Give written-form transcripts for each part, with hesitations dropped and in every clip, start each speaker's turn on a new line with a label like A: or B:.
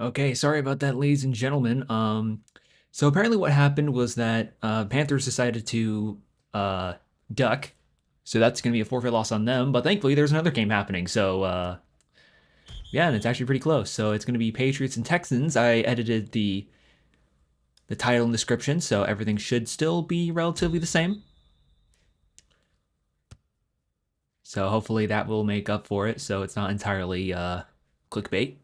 A: Okay, sorry about that, ladies and gentlemen. So apparently what happened was that Panthers decided to uh, duck, so that's going to be a forfeit loss on them. But thankfully, there's another game happening, so yeah, and it's actually pretty close. So it's going to be Patriots and Texans. I edited the title and description, so everything should still be relatively the same. So hopefully that will make up for it, so it's not entirely clickbait.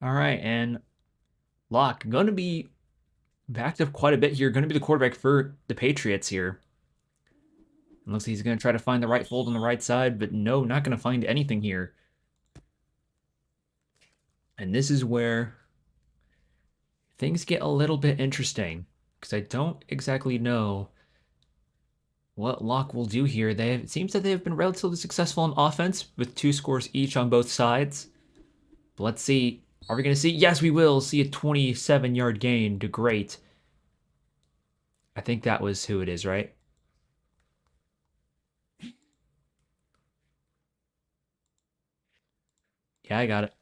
A: All right, and Locke going to be backed up quite a bit here. Going to be the quarterback for the Patriots here. It looks like he's going to try to find the right fold on the right side, but no, not going to find anything here. And this is where things get a little bit interesting, because I don't exactly know what Locke will do here. It seems that they've been relatively successful in offense with 2 scores each on both sides. But let's see. Are we going to see? Yes, we will see a 27-yard gain to great. I think that was who it is, right? Yeah, I got it.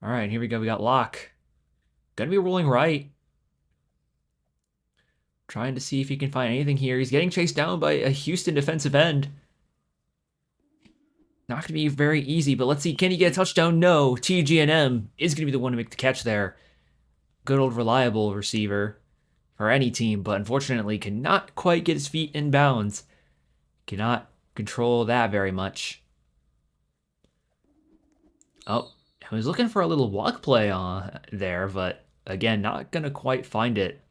A: All right, here we go. We got Locke. Gonna be rolling right. Trying to see if he can find anything here. He's getting chased down by a Houston defensive end. Not going to be very easy, but let's see. Can he get a touchdown? No. TGNM is going to be the one to make the catch there. Good old reliable receiver for any team, but unfortunately cannot quite get his feet in bounds. Cannot control that very much. Oh, I was looking for a little walk play on there, but again, not going to quite find it.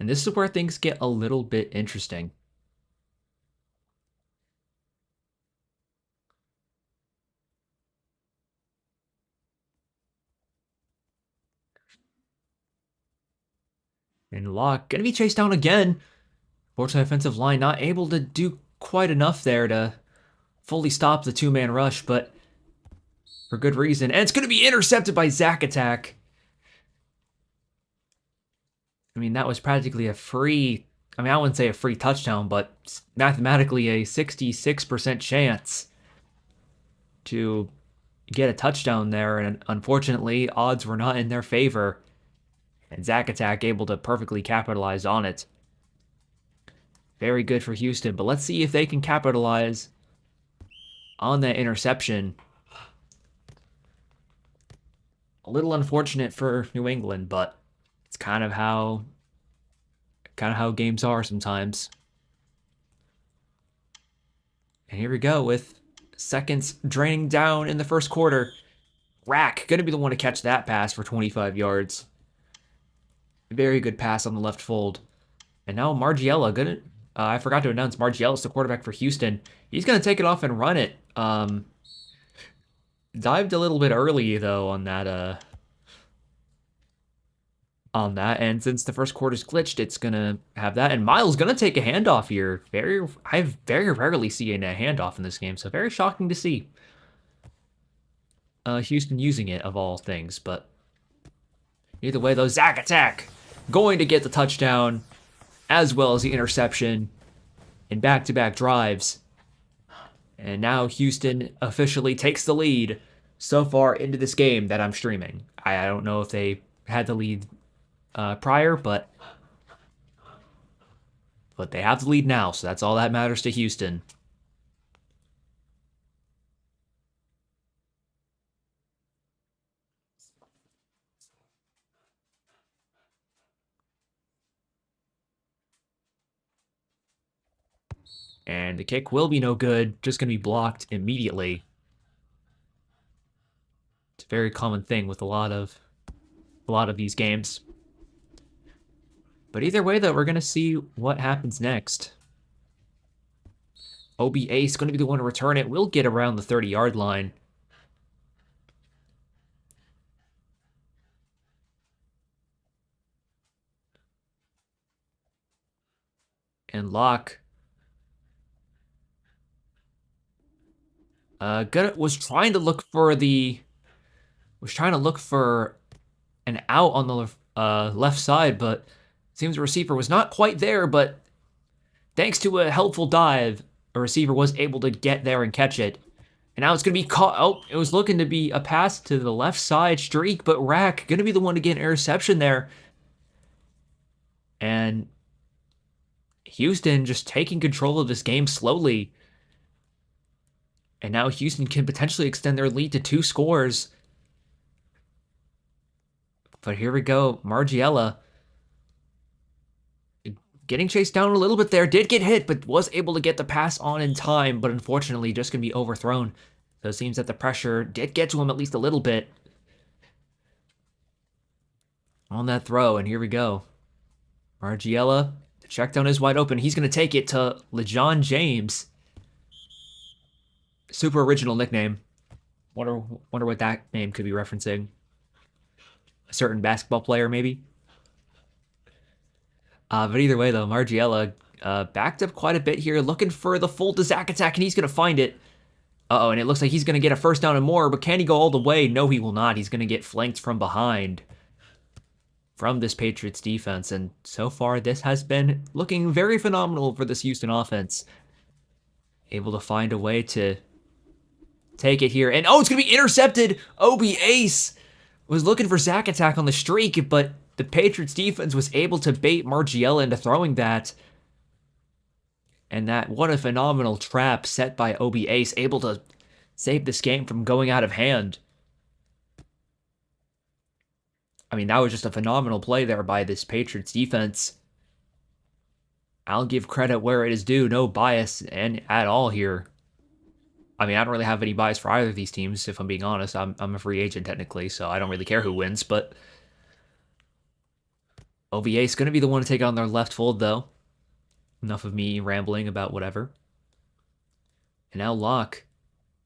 A: And this is where things get a little bit interesting. And Locke going to be chased down again. Fortunately, offensive line not able to do quite enough there to fully stop the 2-man rush, but for good reason. And it's going to be intercepted by Zack Attack. I mean, that was practically a free, I mean, I wouldn't say a free touchdown, but mathematically a 66% chance to get a touchdown there. And unfortunately, odds were not in their favor. And Zack Attack able to perfectly capitalize on it. Very good for Houston, but let's see if they can capitalize on that interception. A little unfortunate for New England, but it's kind of how games are sometimes. And here we go with seconds draining down in the first quarter. Rack gonna be the one to catch that pass for 25 yards. Very good pass on the left fold. And now Margiela gonna. I forgot to announce Margiela's the quarterback for Houston. He's gonna take it off and run it. Dived a little bit early though on that. And since the first quarter's glitched, it's gonna have that. And Miles gonna take a handoff here. I very rarely see a handoff in this game, so very shocking to see. Houston using it of all things, but either way, though, Zack Attack going to get the touchdown as well as the interception in back-to-back drives. And now Houston officially takes the lead so far into this game that I'm streaming. I don't know if they had the lead prior, but they have the lead now, so that's all that matters to Houston. And the kick will be no good, just going to be blocked immediately. It's a very common thing with a lot of these games. But either way, though, we're going to see what happens next. OBA is going to be the one to return it. We'll get around the 30-yard line. And Locke was trying to look for an out on the left side, but it seems the receiver was not quite there. But thanks to a helpful dive, a receiver was able to get there and catch it. And now it's going to be caught. Oh, it was looking to be a pass to the left side streak, but Rack going to be the one to get an interception there. And Houston just taking control of this game slowly. And now Houston can potentially extend their lead to 2 scores. But here we go. Margiela getting chased down a little bit there. Did get hit, but was able to get the pass on in time. But unfortunately, just going to be overthrown. So it seems that the pressure did get to him at least a little bit on that throw. And here we go. Margiela, the check down is wide open. He's going to take it to LeJon James. Super original nickname. Wonder what that name could be referencing. A certain basketball player, maybe. But either way, though, Margiela backed up quite a bit here, looking for the full to Zach attack, and he's going to find it. Uh-oh, and it looks like he's going to get a first down and more, but can he go all the way? No, he will not. He's going to get flanked from behind from this Patriots defense, and so far this has been looking very phenomenal for this Houston offense. Able to find a way to take it here, and oh, it's going to be intercepted. Obi Ace was looking for Zach attack on the streak, but the Patriots defense was able to bait Margiela into throwing that. And what a phenomenal trap set by Obi Ace, able to save this game from going out of hand. I mean, that was just a phenomenal play there by this Patriots defense. I'll give credit where it is due, no bias at all here. I mean, I don't really have any bias for either of these teams, if I'm being honest. I'm a free agent technically, so I don't really care who wins, but OVA is going to be the one to take on their left fold, though. Enough of me rambling about whatever. And now Locke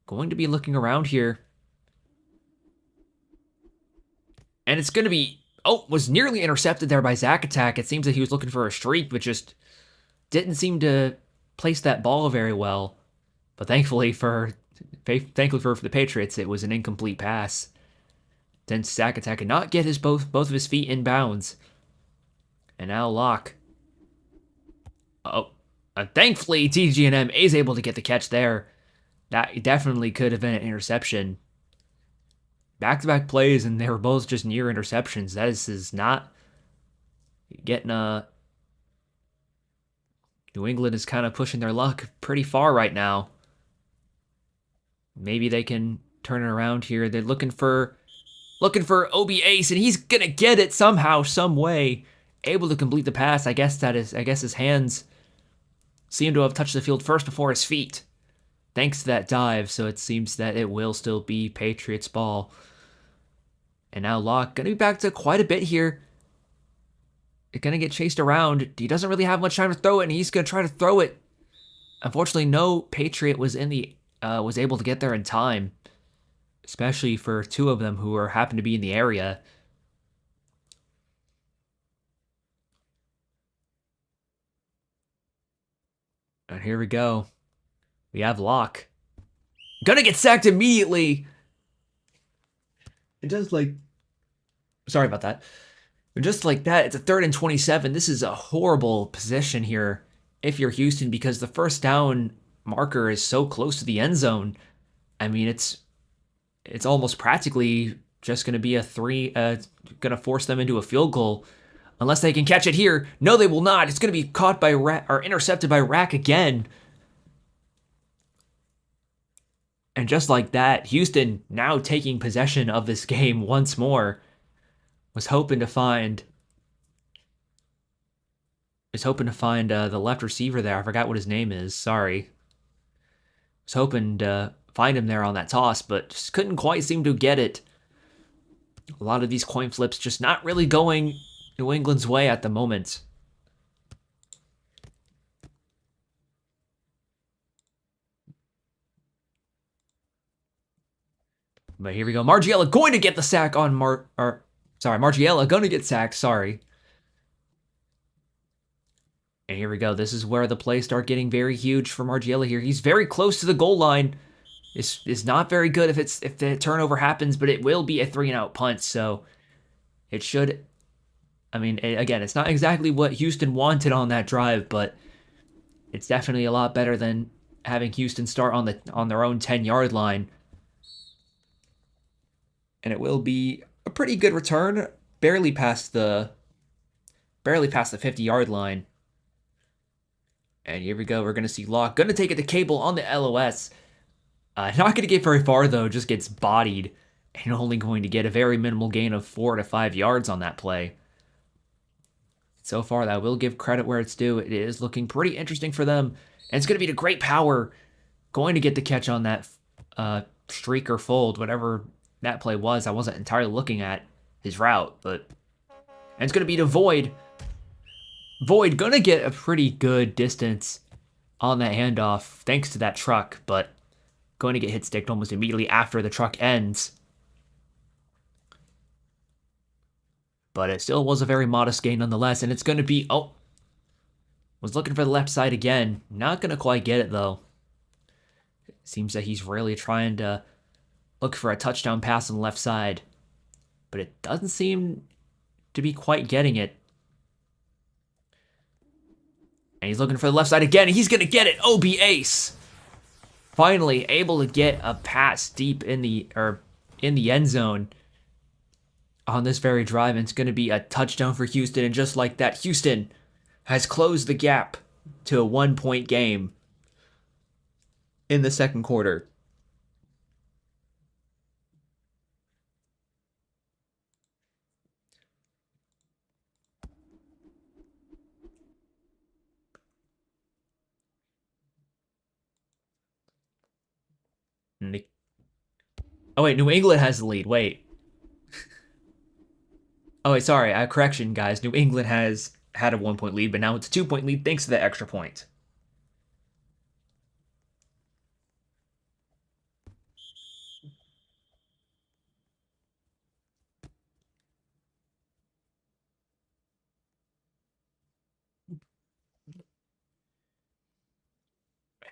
A: going to be looking around here. And it's going to be... Oh, was nearly intercepted there by Zach Attack. It seems that he was looking for a streak, but just didn't seem to place that ball very well. But thankfully for the Patriots, it was an incomplete pass. Then Zach Attack could not get both of his feet in bounds. And now Locke. Thankfully, TGNM is able to get the catch there. That definitely could have been an interception. Back-to-back plays, and they were both just near interceptions. That is not getting New England is kind of pushing their luck pretty far right now. Maybe they can turn it around here. They're looking for Obi Ace, and he's gonna get it somehow, some way. Able to complete the pass. I guess his hands seem to have touched the field first before his feet. Thanks to that dive, so it seems that it will still be Patriots ball. And now Locke going to be back to quite a bit here. It's going to get chased around. He doesn't really have much time to throw it, and he's going to try to throw it. Unfortunately, no Patriot was able to get there in time, especially for two of them who happened to be in the area. And here we go. We have Locke. Gonna get sacked immediately. Sorry about that. But just like that, it's a 3rd and 27. This is a horrible position here if you're Houston, because the first down marker is so close to the end zone. I mean, it's almost practically just going to be going to force them into a field goal unless they can catch it here. No, they will not. It's going to be caught by intercepted by Rack again. And just like that, Houston now taking possession of this game once more. Was hoping to find the left receiver there. I forgot what his name is. Sorry. Was hoping to find him there on that toss, but just couldn't quite seem to get it. A lot of these coin flips just not really going New England's way at the moment. But here we go. Margiela going to get the sack on Margiela going to get sacked, sorry. And here we go. This is where the plays start getting very huge for Margiela here. He's very close to the goal line. It's not very good if the turnover happens, but it will be a 3-and-out punt, so it should. I mean, again, it's not exactly what Houston wanted on that drive, but it's definitely a lot better than having Houston start on their own 10-yard line. And it will be a pretty good return, barely past the 50-yard line. And here we go. We're going to see Locke. Going to take it to Cable on the LOS. Not going to get very far, though. Just gets bodied. And only going to get a very minimal gain of 4 to 5 yards on that play. So far, that will give credit where it's due. It is looking pretty interesting for them. And it's going to be the great power going to get the catch on that streak or fold, whatever that play was. I wasn't entirely looking at his route, but... And it's going to be to Void. Void going to get a pretty good distance on that handoff thanks to that truck, but going to get hit sticked almost immediately after the truck ends. But it still was a very modest gain nonetheless, and it's going to be... Oh! Was looking for the left side again. Not going to quite get it, though. It seems that he's really trying to look for a touchdown pass on the left side. But it doesn't seem to be quite getting it. And he's looking for the left side again, and he's going to get it. OB ace. Finally able to get a pass deep in the end zone on this very drive, and it's going to be a touchdown for Houston. And just like that, Houston has closed the gap to a 1-point game in the second quarter. Oh, wait, New England has the lead. Wait. Oh, wait, sorry. Correction, guys. New England has had a 1-point lead, but now it's a 2-point lead thanks to that extra point.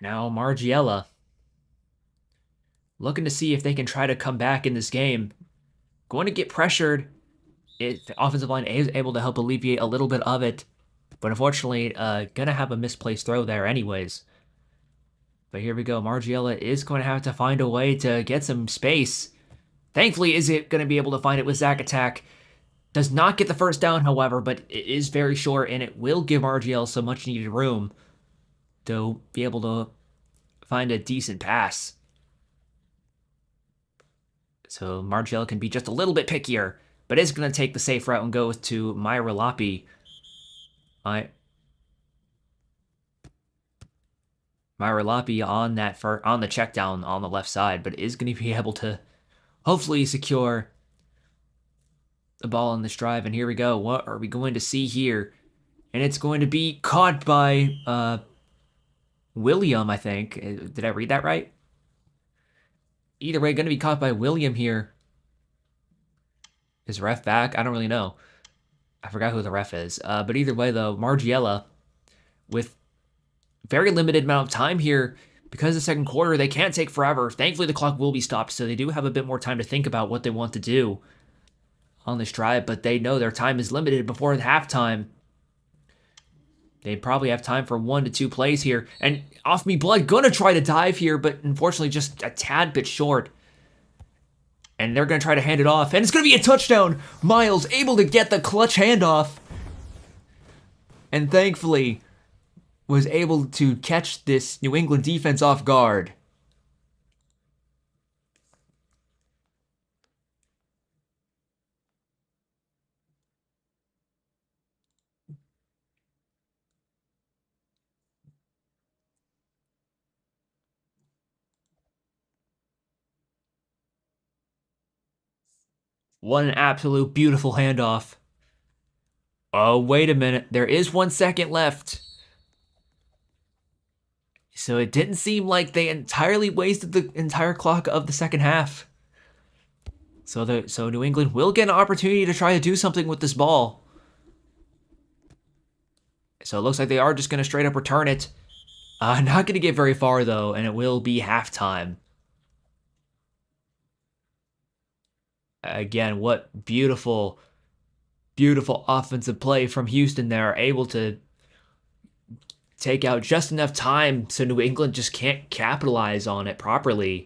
A: Now Margiela looking to see if they can try to come back in this game. Going to get pressured. The offensive line is able to help alleviate a little bit of it. But unfortunately, gonna have a misplaced throw there anyways. But here we go. Margiela is going to have to find a way to get some space. Thankfully, is it going to be able to find it with Zach Attack. Does not get the first down, however, but it is very short, and it will give Margiela some much needed room to be able to find a decent pass. So Margiela can be just a little bit pickier, but is going to take the safe route and go to Myra Loppy. Myra Loppy on the check down on the left side, but is going to be able to hopefully secure the ball in this drive. And here we go. What are we going to see here? And it's going to be caught by William, I think. Did I read that right? Either way, going to be caught by William here. Is ref back? I don't really know. I forgot who the ref is. But either way, though, Margiela, with very limited amount of time here, because the second quarter, they can't take forever. Thankfully, the clock will be stopped, so they do have a bit more time to think about what they want to do on this drive, but they know their time is limited before the halftime. They probably have time for 1 to 2 plays here. And Off Me Blood gonna try to dive here, but unfortunately just a tad bit short. And they're gonna try to hand it off, and it's gonna be a touchdown! Miles able to get the clutch handoff. And thankfully was able to catch this New England defense off guard. What an absolute beautiful handoff. Oh, wait a minute. There is 1 second left. So it didn't seem like they entirely wasted the entire clock of the second half. So New England will get an opportunity to try to do something with this ball. So it looks like they are just going to straight up return it. Not going to get very far, though, and it will be halftime. Again, what beautiful, beautiful offensive play from Houston there, able to take out just enough time so New England just can't capitalize on it properly.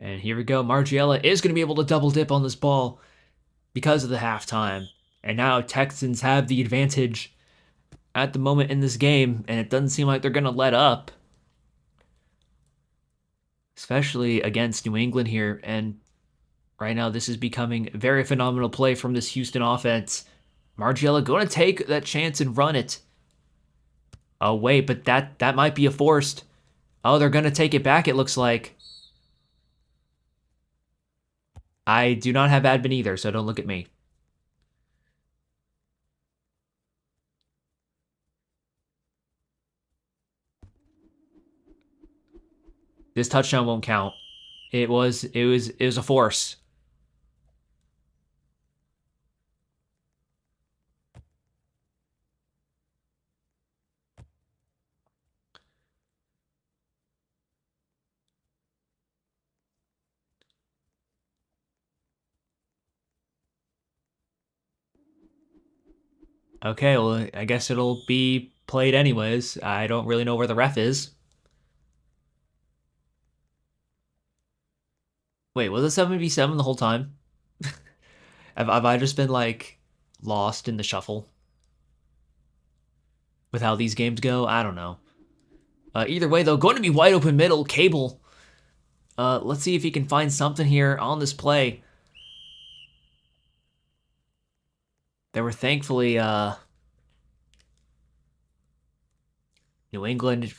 A: And here we go. Margiela is going to be able to double dip on this ball because of the halftime. And now Texans have the advantage at the moment in this game, and it doesn't seem like they're going to let up. Especially against New England here. And right now, this is becoming a very phenomenal play from this Houston offense. Margiela going to take that chance and run it. Oh, wait, but that might be a forced. Oh, they're going to take it back, it looks like. I do not have admin either, so don't look at me. This touchdown won't count. It was a force. Okay, well, I guess it'll be played anyways. I don't really know where the ref is. Wait, was it 7v7 the whole time? Have I just been, like, lost in the shuffle? With how these games go? I don't know. Either way, though, going to be wide open middle. Cable. Let's see if he can find something here on this play. They were thankfully, New England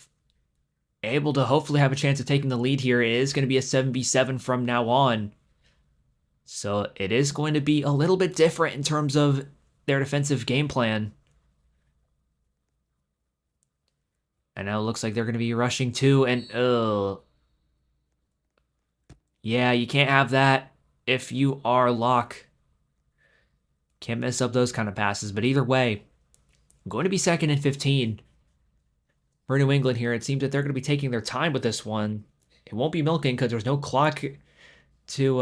A: able to hopefully have a chance of taking the lead here. It is going to be a 7v7 from now on. So it is going to be a little bit different in terms of their defensive game plan. And now it looks like they're going to be rushing too. And, yeah, you can't have that if you are Locke. Can't mess up those kind of passes. But either way, I'm going to be second and 15 for New England here. It seems that they're going to be taking their time with this one. It won't be milking because there's no clock to,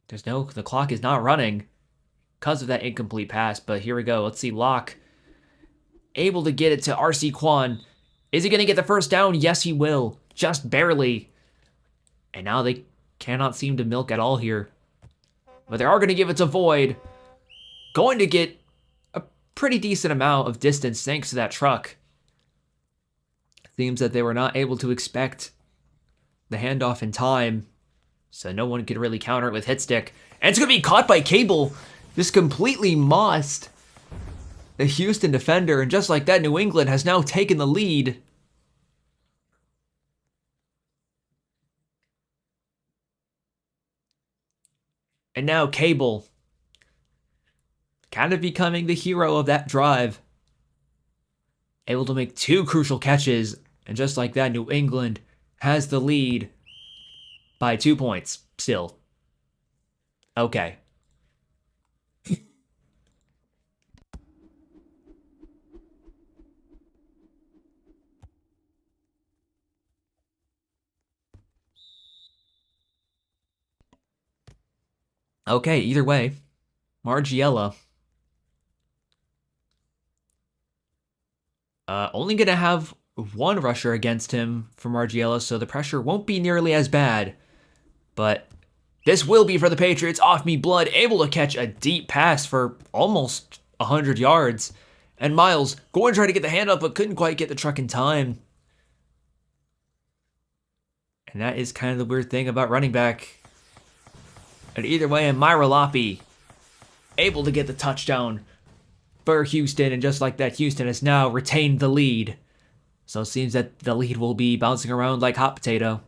A: the clock is not running because of that incomplete pass. But here we go. Let's see. Locke able to get it to RC Quan. Is he going to get the first down? Yes, he will. Just barely. And now they cannot seem to milk at all here. But they are going to give it to Void. Going to get a pretty decent amount of distance thanks to that truck. Seems that they were not able to expect the handoff in time. So no one could really counter it with hit stick. And it's going to be caught by Cable. This completely mossed the Houston defender. And just like that, New England has now taken the lead. And now Cable kind of becoming the hero of that drive. Able to make two crucial catches. And just like that, New England has the lead by 2 points still. Okay. Okay, either way, Margiela only going to have one rusher against him for Margiela, so the pressure won't be nearly as bad. But this will be for the Patriots. Off me blood, able to catch a deep pass for almost 100 yards. And Miles going to try to get the hand up, but couldn't quite get the truck in time. And that is kind of the weird thing about running back. But either way, and Myra Loppy able to get the touchdown for Houston, and just like that, Houston has now retained the lead. So it seems that the lead will be bouncing around like hot potato.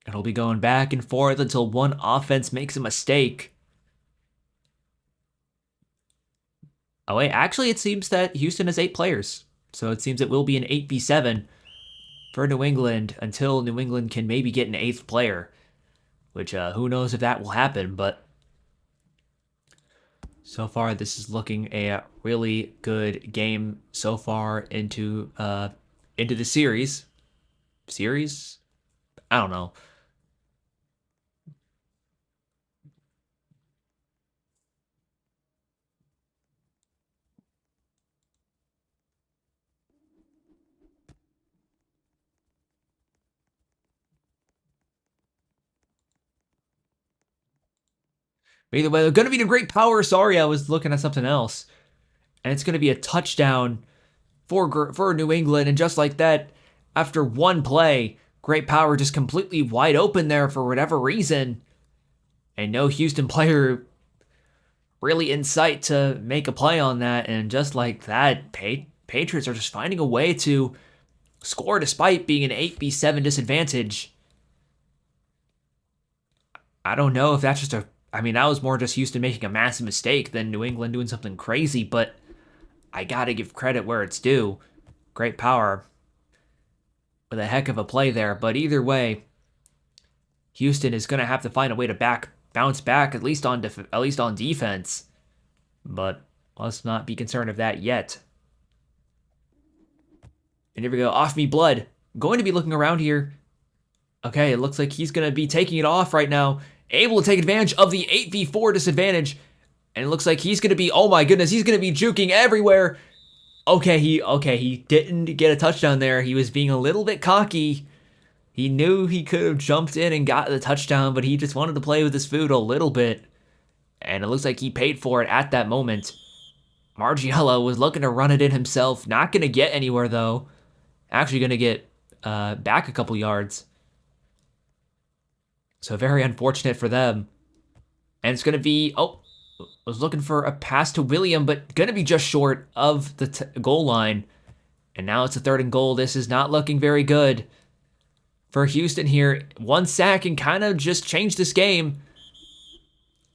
A: It'll be going back and forth until one offense makes a mistake. Oh wait, actually it seems that Houston has 8 players. So it seems it will be an 8v7 for New England until New England can maybe get an 8th player. Which, who knows if that will happen, but so far this is looking a really good game so far into the series. Series? I don't know. But either way, they're going to be the great power. Sorry, I was looking at something else. And it's going to be a touchdown for New England. And just like that, after one play, great power just completely wide open there for whatever reason. And no Houston player really in sight to make a play on that. And just like that, Patriots are just finding a way to score despite being an 8v7 disadvantage. I don't know if that's just I mean, that was more just Houston making a massive mistake than New England doing something crazy, but I gotta give credit where it's due. Great power with a heck of a play there, but either way, Houston is gonna have to find a way to bounce back at least on defense. But let's not be concerned of that yet. And here we go, off me blood. Going to be looking around here. Okay, it looks like he's gonna be taking it off right now. Able to take advantage of the 8v4 disadvantage. And it looks like he's going to be, oh my goodness, he's going to be juking everywhere. Okay, he didn't get a touchdown there. He was being a little bit cocky. He knew he could have jumped in and got the touchdown, but he just wanted to play with his food a little bit. And it looks like he paid for it at that moment. Margiela was looking to run it in himself. Not going to get anywhere, though. Actually going to get back a couple yards. So very unfortunate for them. And it's going to be, was looking for a pass to William, but going to be just short of the goal line. And now it's a 3rd and goal. This is not looking very good for Houston here. One sack and kind of just change this game.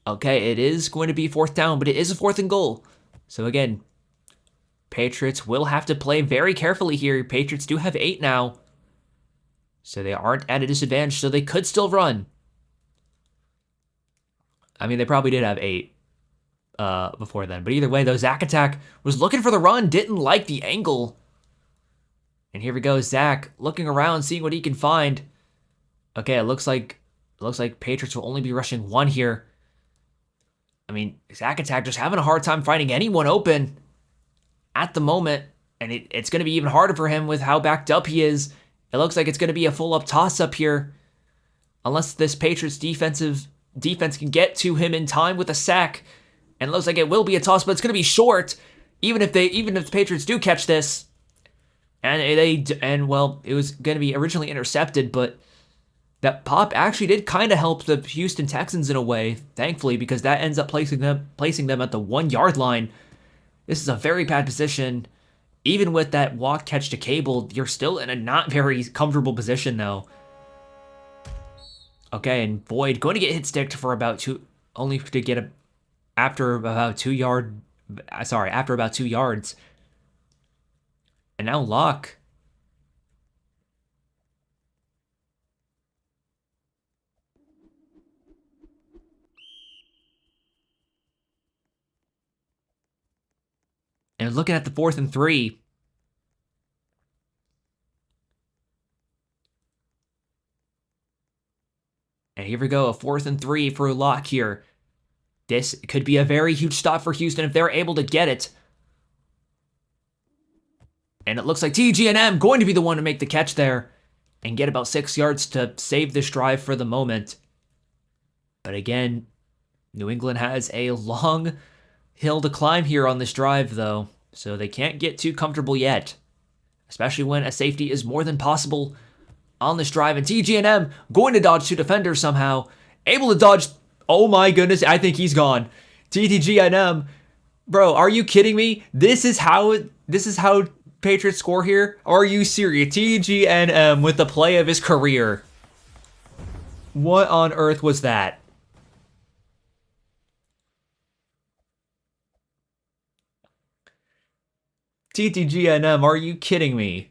A: Okay, it is going to be 4th down, but it is a 4th and goal. So again, Patriots will have to play very carefully here. Patriots do have 8 now. So they aren't at a disadvantage, so they could still run. I mean, they probably did have 8 before then. But either way, though, Zach Attack was looking for the run, didn't like the angle. And here we go, Zach looking around, seeing what he can find. Okay, it looks like Patriots will only be rushing 1 here. I mean, Zach Attack just having a hard time finding anyone open at the moment. And it's going to be even harder for him with how backed up he is. It looks like it's going to be a full-up toss-up here. Unless this Patriots defense can get to him in time with a sack. And it looks like it will be a toss, but it's going to be short. Even if the Patriots do catch this. And well, it was going to be originally intercepted, but that pop actually did kind of help the Houston Texans in a way, thankfully, because that ends up placing them at the 1-yard line. This is a very bad position. Even with that walk catch to Cable, you're still in a not very comfortable position, though. Okay, and Boyd going to get hit sticked for about 2, only to get after about 2 yards. And now Locke. And looking at the 4th and 3. And here we go, a 4th and 3 for Locke here. This could be a very huge stop for Houston if they're able to get it. And it looks like TGNM going to be the one to make the catch there and get about 6 yards to save this drive for the moment. But again, New England has a long hill to climb here on this drive, though, so they can't get too comfortable yet, especially when a safety is more than possible on this drive. And TGNM going to dodge 2 defenders somehow, able to dodge. Oh my goodness, I think he's gone. TTGNM, bro, are you kidding me? This is how Patriots score here? Are you serious? TTGNM with the play of his career. What on earth was that? TTGNM, are you kidding me?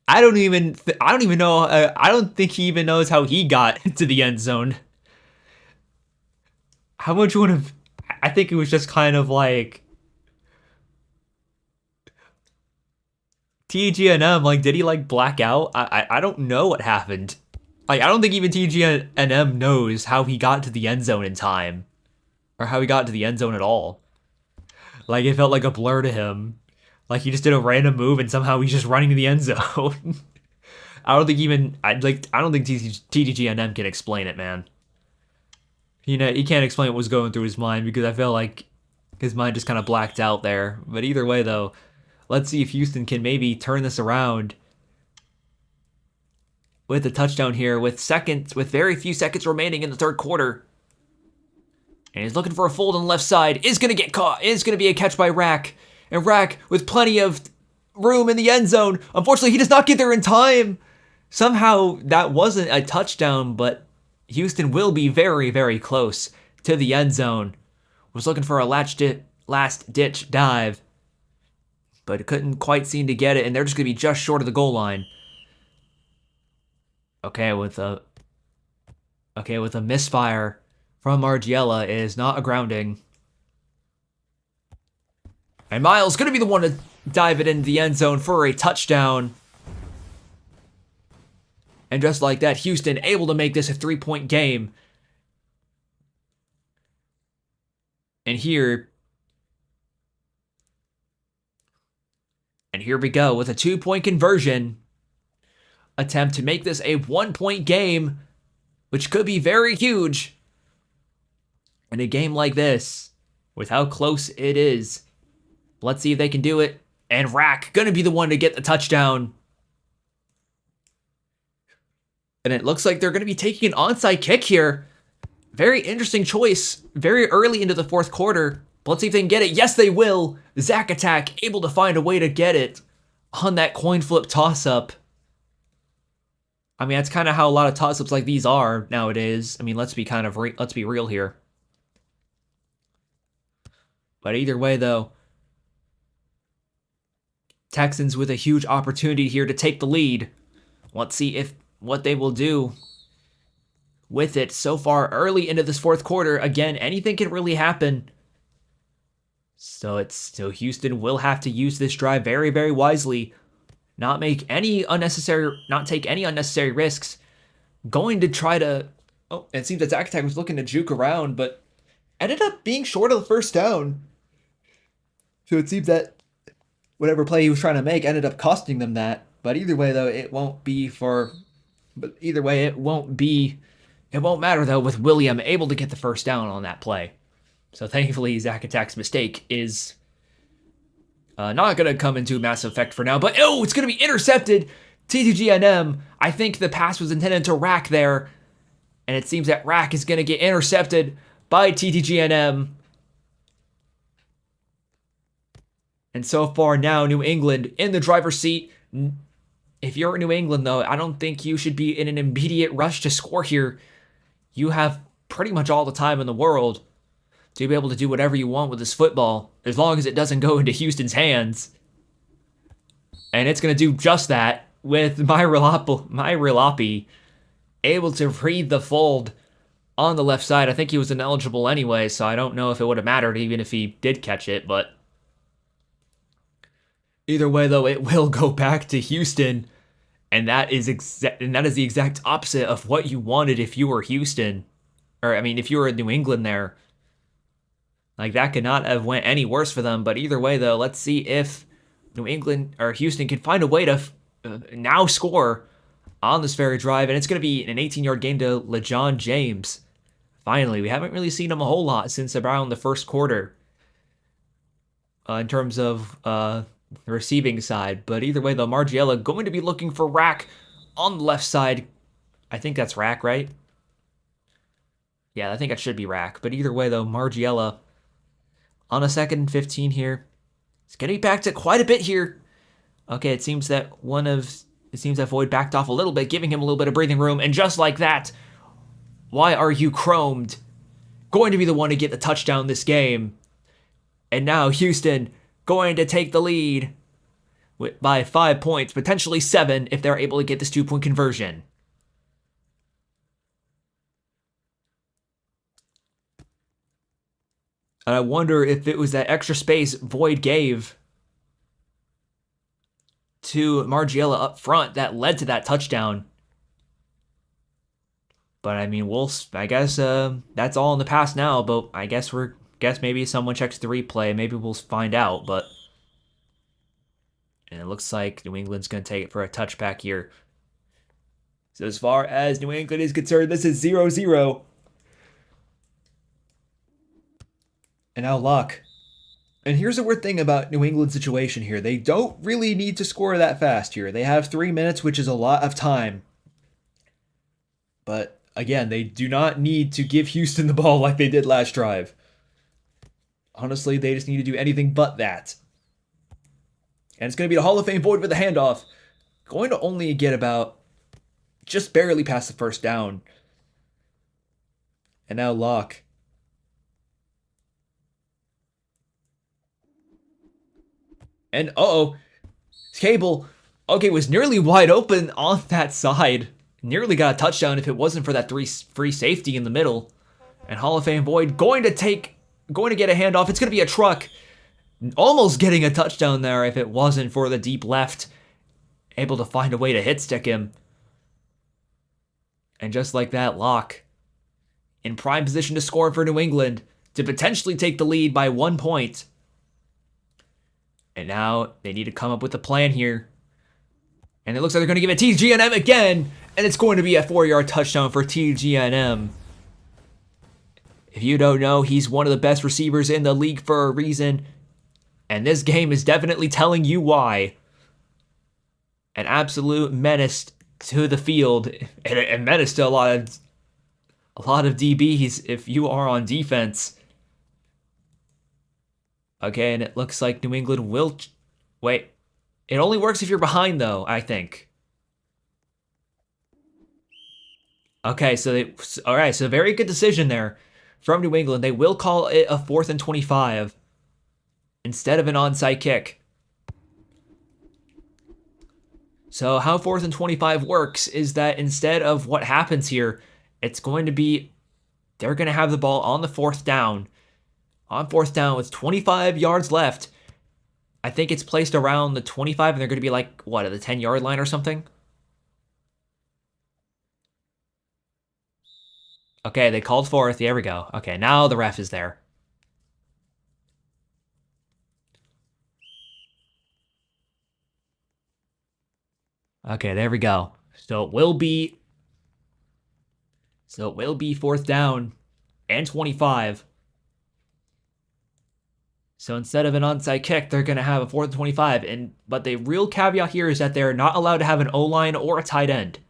A: I don't even know. I don't think he even knows how he got to the end zone. How much would have? I think it was just kind of like TGNM. Like, did he like black out? I don't know what happened. Like, I don't think even TGNM knows how he got to the end zone in time, or how he got to the end zone at all. Like, it felt like a blur to him. Like, he just did a random move and somehow he's just running to the end zone. I don't think even I don't think TTGNM can explain it, man. You know, he can't explain what was going through his mind because I feel like his mind just kind of blacked out there. But either way, though, let's see if Houston can maybe turn this around with a touchdown here with very few seconds remaining in the third quarter. And he's looking for a fold on the left side. Is going to get caught. Is going to be a catch by Rack. And Rack with plenty of room in the end zone. Unfortunately, he does not get there in time. Somehow that wasn't a touchdown, but Houston will be very, very close to the end zone. Was looking for a last-ditch dive, but couldn't quite seem to get it, and they're just going to be just short of the goal line. Okay, with a misfire from Margiela is not a grounding. And Miles going to be the one to dive it into the end zone for a touchdown. And just like that, Houston able to make this a 3-point game. And here we go with a 2-point conversion attempt to make this a 1-point game, which could be very huge in a game like this with how close it is. Let's see if they can do it. And Rack gonna be the one to get the touchdown. And it looks like they're gonna be taking an onside kick here. Very interesting choice. Very early into the fourth quarter. But let's see if they can get it. Yes, they will. Zach Attack able to find a way to get it on that coin flip toss-up. I mean, that's kind of how a lot of toss-ups like these are nowadays. I mean, let's be real here. But either way, though, Texans with a huge opportunity here to take the lead. Let's see if what they will do with it so far early into this fourth quarter. Again, anything can really happen. So Houston will have to use this drive very, very wisely. Not take any unnecessary risks. Going to try to... Oh, it seems that Zach Attack was looking to juke around, but ended up being short of the first down. So it seems that whatever play he was trying to make ended up costing them that. But either way, though, it won't matter, though, with William able to get the first down on that play. So thankfully, Zach Attack's mistake is not going to come into massive effect for now. But, it's going to be intercepted. TTGNM, I think the pass was intended to Rack there. And it seems that Rack is going to get intercepted by TTGNM. And so far now, New England in the driver's seat. If you're in New England, though, I don't think you should be in an immediate rush to score here. You have pretty much all the time in the world to be able to do whatever you want with this football, as long as it doesn't go into Houston's hands. And it's going to do just that with Myrilapi able to read the fold on the left side. I think he was ineligible anyway, so I don't know if it would have mattered even if he did catch it, but either way, though, it will go back to Houston, and that is the exact opposite of what you wanted if you were Houston, or I mean, if you were in New England there. Like, that could not have went any worse for them. But either way, though, let's see if New England or Houston can find a way to now score on this very drive, and it's going to be an 18-yard gain to LeJon James. Finally, we haven't really seen him a whole lot since around the first quarter in terms of the receiving side. But either way, though, Margiela going to be looking for Rack on the left side. I think that's Rack, right? Yeah, I think it should be rack. But either way, though, Margiela on a 2nd and 15 here. It's going to be back to quite a bit here. Okay, it seems that Void backed off a little bit, giving him a little bit of breathing room. And just like that, why are you chromed? Going to be the one to get the touchdown this game. And now Houston going to take the lead by 5 points, potentially 7 if they're able to get this 2-point conversion. And I wonder if it was that extra space Void gave to Margiela up front that led to that touchdown. But I mean, I guess that's all in the past now. But I guess maybe someone checks the replay. Maybe we'll find out. And it looks like New England's going to take it for a touchback here. So as far as New England is concerned, this is 0-0. And now Luck. And here's the weird thing about New England's situation here. They don't really need to score that fast here. They have 3 minutes, which is a lot of time. But again, they do not need to give Houston the ball like they did last drive. Honestly, they just need to do anything but that. And it's going to be the Hall of Fame Void with the handoff. Going to only get about just barely past the first down. And now Luck. And Cable, okay, was nearly wide open on that side. Nearly got a touchdown if it wasn't for that free safety in the middle. And Hall of Fame Void going to get a handoff. It's going to be a truck. Almost getting a touchdown there if it wasn't for the deep left. Able to find a way to hit stick him. And just like that, Locke in prime position to score for New England to potentially take the lead by 1 point. And now they need to come up with a plan here. And it looks like they're going to give it TGNM again. And it's going to be a 4-yard touchdown for TGNM. If you don't know, he's one of the best receivers in the league for a reason. And this game is definitely telling you why. An absolute menace to the field. And a menace to a lot of DBs if you are on defense. Okay, and it looks like New England will... Wait. It only works if you're behind, though, I think. Okay, so very good decision there from New England. They will call it a 4th and 25 instead of an onside kick. So how 4th and 25 works is that instead of what happens here, it's going to be... They're going to have the ball on the 4th down. On 4th down with 25 yards left. I think it's placed around the 25, and they're going to be like, what, at the 10-yard line or something? Okay, they called 4th. There we go. Okay, now the ref is there. Okay, there we go. So it will be 4th down and 25. So instead of an onside kick, they're going to have a 4th and 25. But the real caveat here is that they're not allowed to have an O-line or a tight end.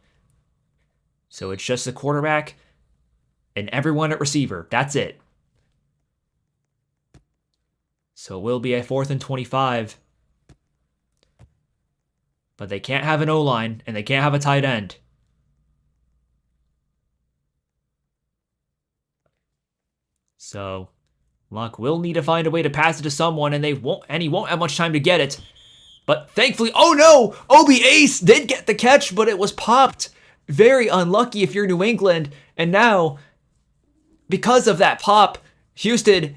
A: So it's just the quarterback and everyone at receiver. That's it. So it will be a 4th and 25. But they can't have an O-line and they can't have a tight end. So Luck will need to find a way to pass it to someone, and he won't have much time to get it. But thankfully, oh no! Obi Ace did get the catch, but it was popped. Very unlucky if you're New England. And now, because of that pop, Houston,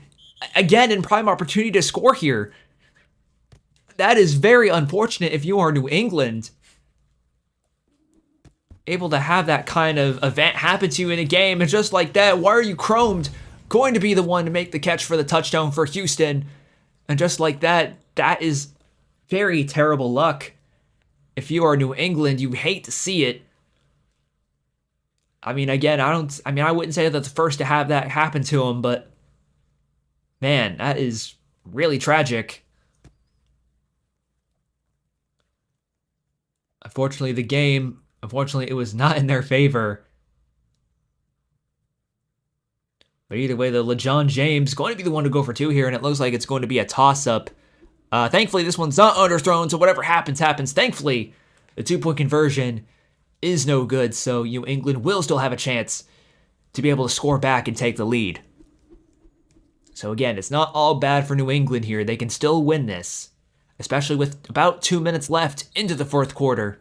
A: again, in prime opportunity to score here. That is very unfortunate if you are New England. Able to have that kind of event happen to you in a game, and just like that, why are you chromed? Going to be the one to make the catch for the touchdown for Houston. And just like that, that is very terrible luck. If you are New England, you hate to see it. I mean, again, I wouldn't say that's the first to have that happen to him, but man, that is really tragic. Unfortunately, it was not in their favor. But either way, the LeJon James going to be the one to go for two here, and it looks like it's going to be a toss-up. Thankfully, this one's not underthrown, so whatever happens, happens. Thankfully, the two-point conversion is no good, so New England will still have a chance to be able to score back and take the lead. So again, it's not all bad for New England here. They can still win this, especially with about 2 minutes left into the fourth quarter.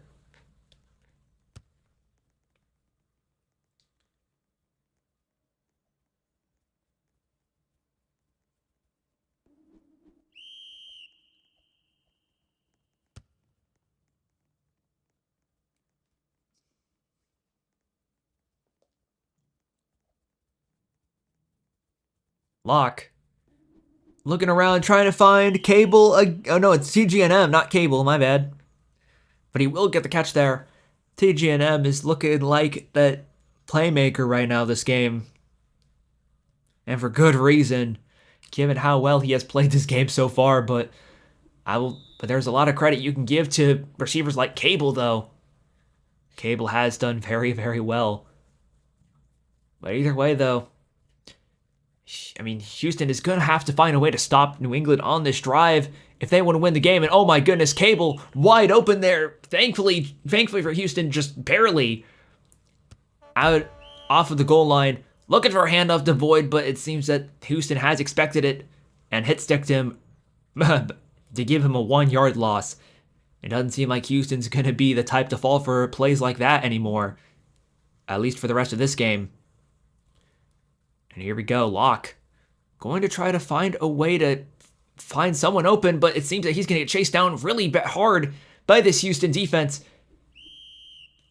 A: Locke looking around trying to find Cable. Oh no, it's TGNM, not Cable, my bad. But he will get the catch there. TGNM is looking like that playmaker right now this game. And for good reason, given how well he has played this game so far, but there's a lot of credit you can give to receivers like Cable though. Cable has done very, very well. But either way though, I mean, Houston is going to have to find a way to stop New England on this drive if they want to win the game. And oh my goodness, Cable wide open there. Thankfully for Houston, just barely out off of the goal line. Looking for a handoff to Boyd, but it seems that Houston has expected it and hit sticked him to give him a 1 yard loss. It doesn't seem like Houston's going to be the type to fall for plays like that anymore, at least for the rest of this game. And here we go, Locke going to try to find a way to find someone open, but it seems that he's going to get chased down really hard by this Houston defense.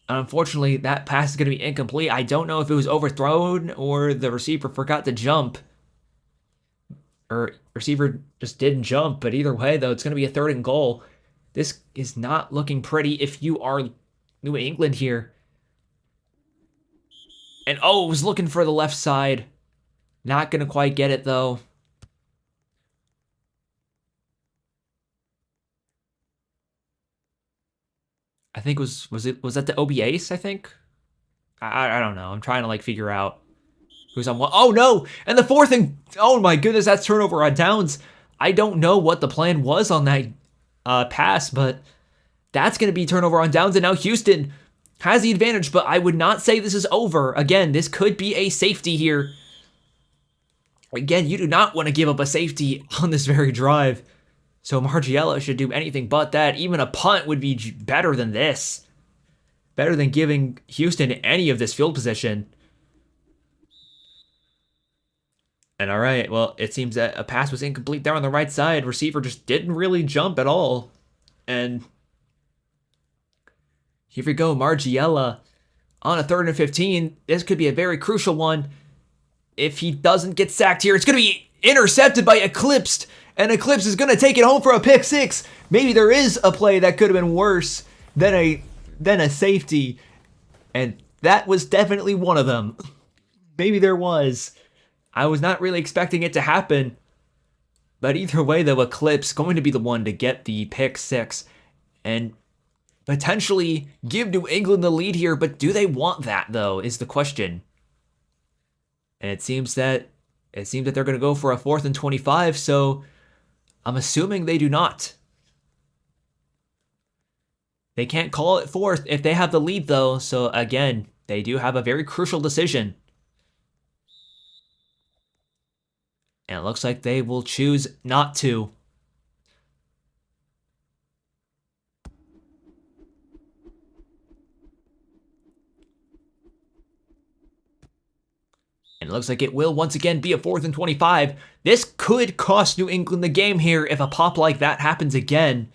A: Unfortunately, that pass is going to be incomplete. I don't know if it was overthrown or the receiver forgot to jump. Or receiver just didn't jump, but either way, though, it's going to be a 3rd and goal. This is not looking pretty if you are New England here. And oh, was looking for the left side. Not going to quite get it, though. I think was that the OB ace, I think? I don't know. I'm trying to, like, figure out who's on what. Oh, no! And the 4th and... Oh, my goodness, that's turnover on downs. I don't know what the plan was on that pass, but that's going to be turnover on downs. And now Houston has the advantage, but I would not say this is over. Again, this could be a safety here. Again, you do not want to give up a safety on this very drive. So Margiela should do anything but that. Even a punt would be better than this. Better than giving Houston any of this field position. And all right, well, it seems that a pass was incomplete there on the right side. Receiver just didn't really jump at all. And here we go, Margiela on a 3rd and 15. This could be a very crucial one. If he doesn't get sacked here, it's going to be intercepted by Eclipsed. And Eclipse is going to take it home for a pick 6. Maybe there is a play that could have been worse than a safety. And that was definitely one of them. Maybe there was. I was not really expecting it to happen. But either way, though, Eclipse going to be the one to get the pick 6. And potentially give New England the lead here. But do they want that, though, is the question. And it seems that they're going to go for a 4th and 25, so I'm assuming they do not. They can't call it 4th if they have the lead, though, so again, they do have a very crucial decision. And it looks like they will choose not to. And it looks like it will once again be a 4th and 25. This could cost New England the game here if a pop like that happens again.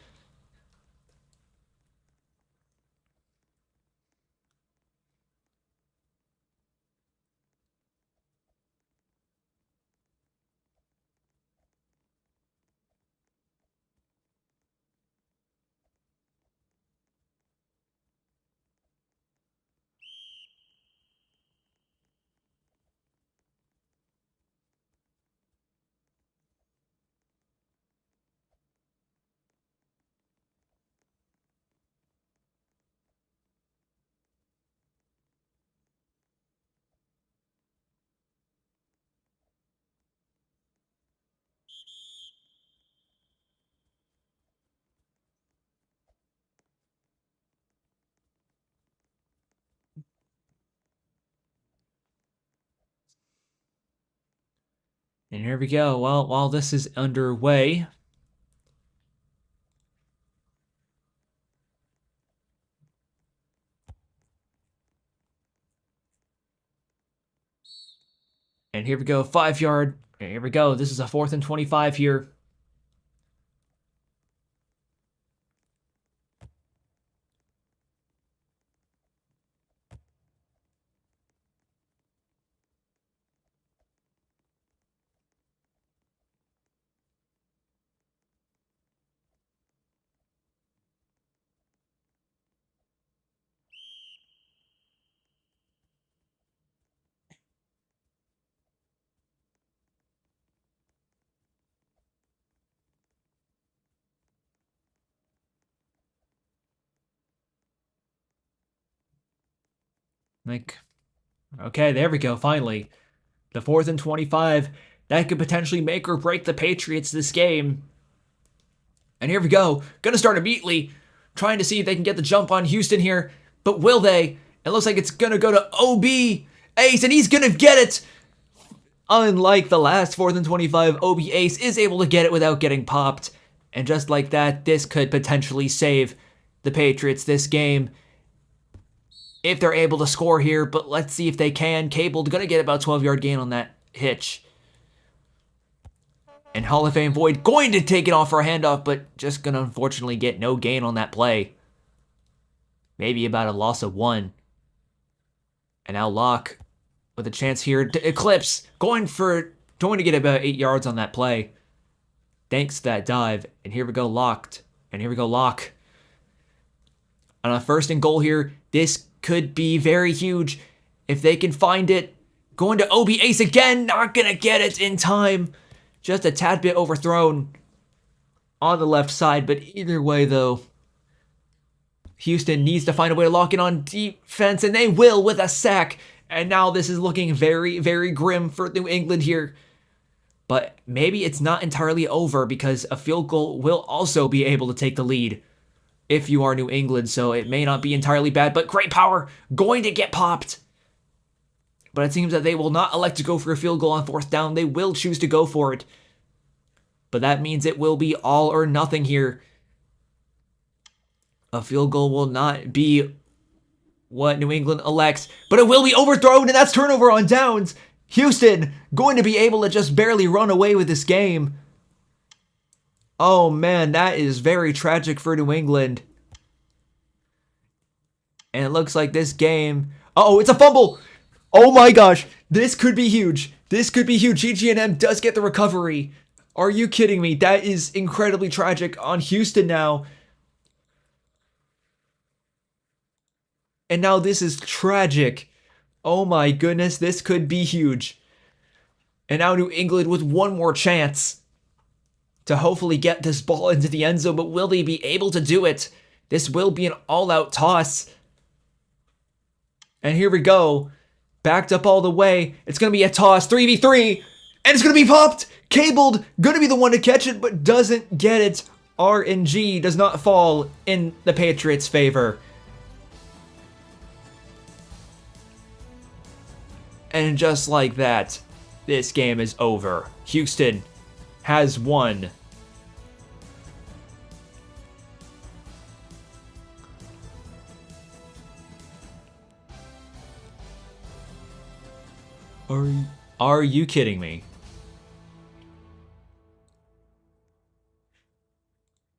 A: And here we go. Well, while this is underway, and here we go, 5 yard. And here we go. This is a 4th and 25 here. Like, okay, there we go. Finally, the 4th and 25. That could potentially make or break the Patriots this game. And here we go. Gonna start immediately, trying to see if they can get the jump on Houston here. But will they? It looks like it's gonna go to OB Ace, and he's gonna get it. Unlike the last 4th and 25, OB Ace is able to get it without getting popped. And just like that, this could potentially save the Patriots this game if they're able to score here. But let's see if they can. Cable gonna get about 12-yard gain on that hitch. And Hall of Fame Void going to take it off for a handoff, but just going to unfortunately get no gain on that play. Maybe about a loss of 1. And now Locke with a chance here to Eclipse, going to get about 8 yards on that play. Thanks to that dive. And here we go, locked. And here we go, Locke. On a 1st and goal here, this could be very huge if they can find it. Going to OB Ace again, not going to get it in time. Just a tad bit overthrown on the left side, but either way, though, Houston needs to find a way to lock in on defense, and they will with a sack. And now this is looking very, very grim for New England here. But maybe it's not entirely over, because a field goal will also be able to take the lead if you are New England, so it may not be entirely bad, but great power going to get popped. But it seems that they will not elect to go for a field goal on 4th down. They will choose to go for it. But that means it will be all or nothing here. A field goal will not be what New England elects, but it will be overthrown, and that's turnover on downs. Houston going to be able to just barely run away with this game. Oh man, that is very tragic for New England. And it looks like this game... Uh-oh, it's a fumble! Oh my gosh, this could be huge. This could be huge. GG&M does get the recovery. Are you kidding me? That is incredibly tragic on Houston now. And now this is tragic. Oh my goodness, this could be huge. And now New England with one more chance to hopefully get this ball into the end zone, but will they be able to do it? This will be an all-out toss. And here we go. Backed up all the way. It's going to be a toss. 3v3. And it's going to be popped. Cabled. Going to be the one to catch it, but doesn't get it. RNG does not fall in the Patriots' favor. And just like that, this game is over. Houston has won. Are you kidding me?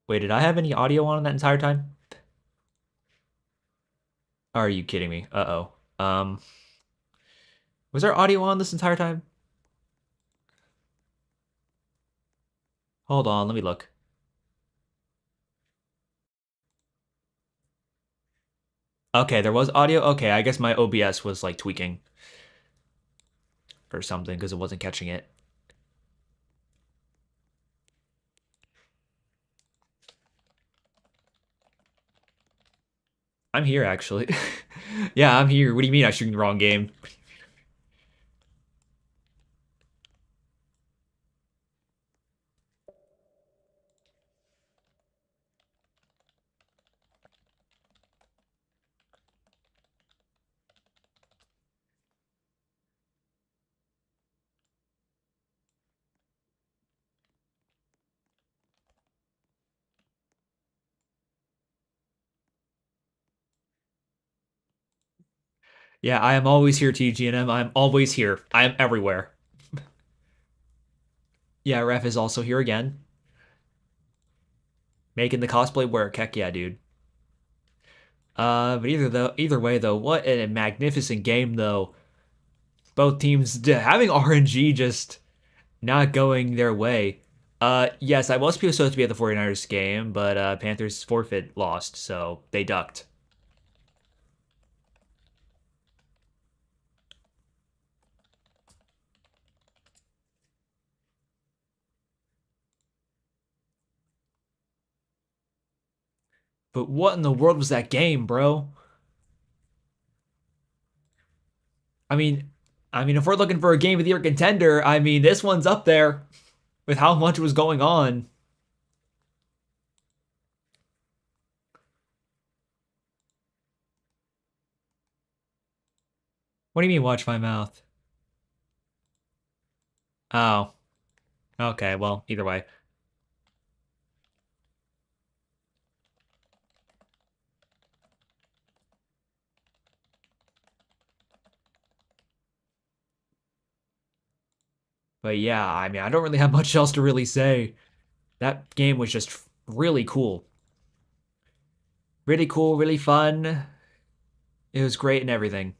A: Wait, did I have any audio on that entire time? Are you kidding me? Uh-oh. Was there audio on this entire time? Hold on, let me look. Okay, there was audio. Okay, I guess my OBS was like tweaking or something because it wasn't catching it. I'm here, actually. Yeah, I'm here. What do you mean I streamed the wrong game? Yeah, I am always here, TGNM. I'm always here. I am everywhere. Yeah, Ref is also here again, making the cosplay work. Heck yeah, dude. But either way though, what a magnificent game though. Both teams having RNG just not going their way. Yes, I was supposed to be at the 49ers game, but Panthers forfeit lost, so they ducked. But what in the world was that game, bro? I mean, if we're looking for a game of the year contender, I mean, this one's up there with how much was going on. What do you mean, watch my mouth? Oh, okay. Well, either way. But yeah, I mean, I don't really have much else to really say. That game was just really cool. Really cool, really fun. It was great and everything.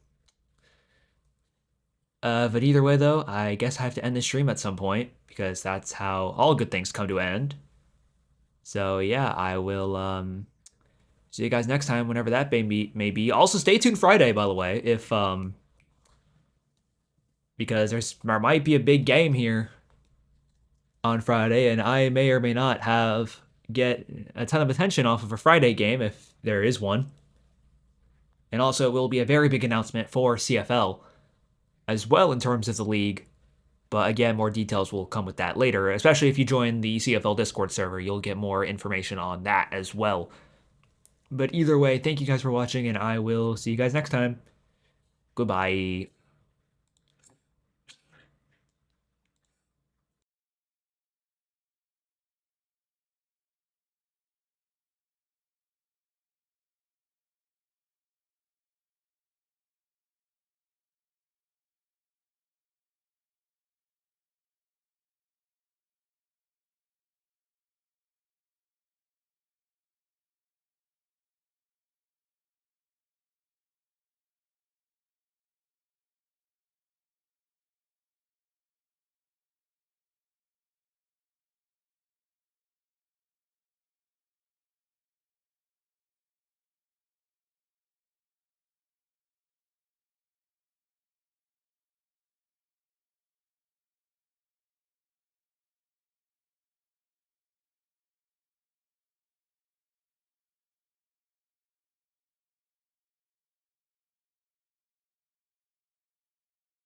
A: But either way, though, I guess I have to end the stream at some point because that's how all good things come to an end. So yeah, I will see you guys next time, whenever that may be. Also, stay tuned Friday, by the way, if because there might be a big game here on Friday, and I may or may not have get a ton of attention off of a Friday game if there is one. And also, it will be a very big announcement for CFL as well in terms of the league. But again, more details will come with that later, especially if you join the CFL Discord server. You'll get more information on that as well. But either way, thank you guys for watching, and I will see you guys next time. Goodbye.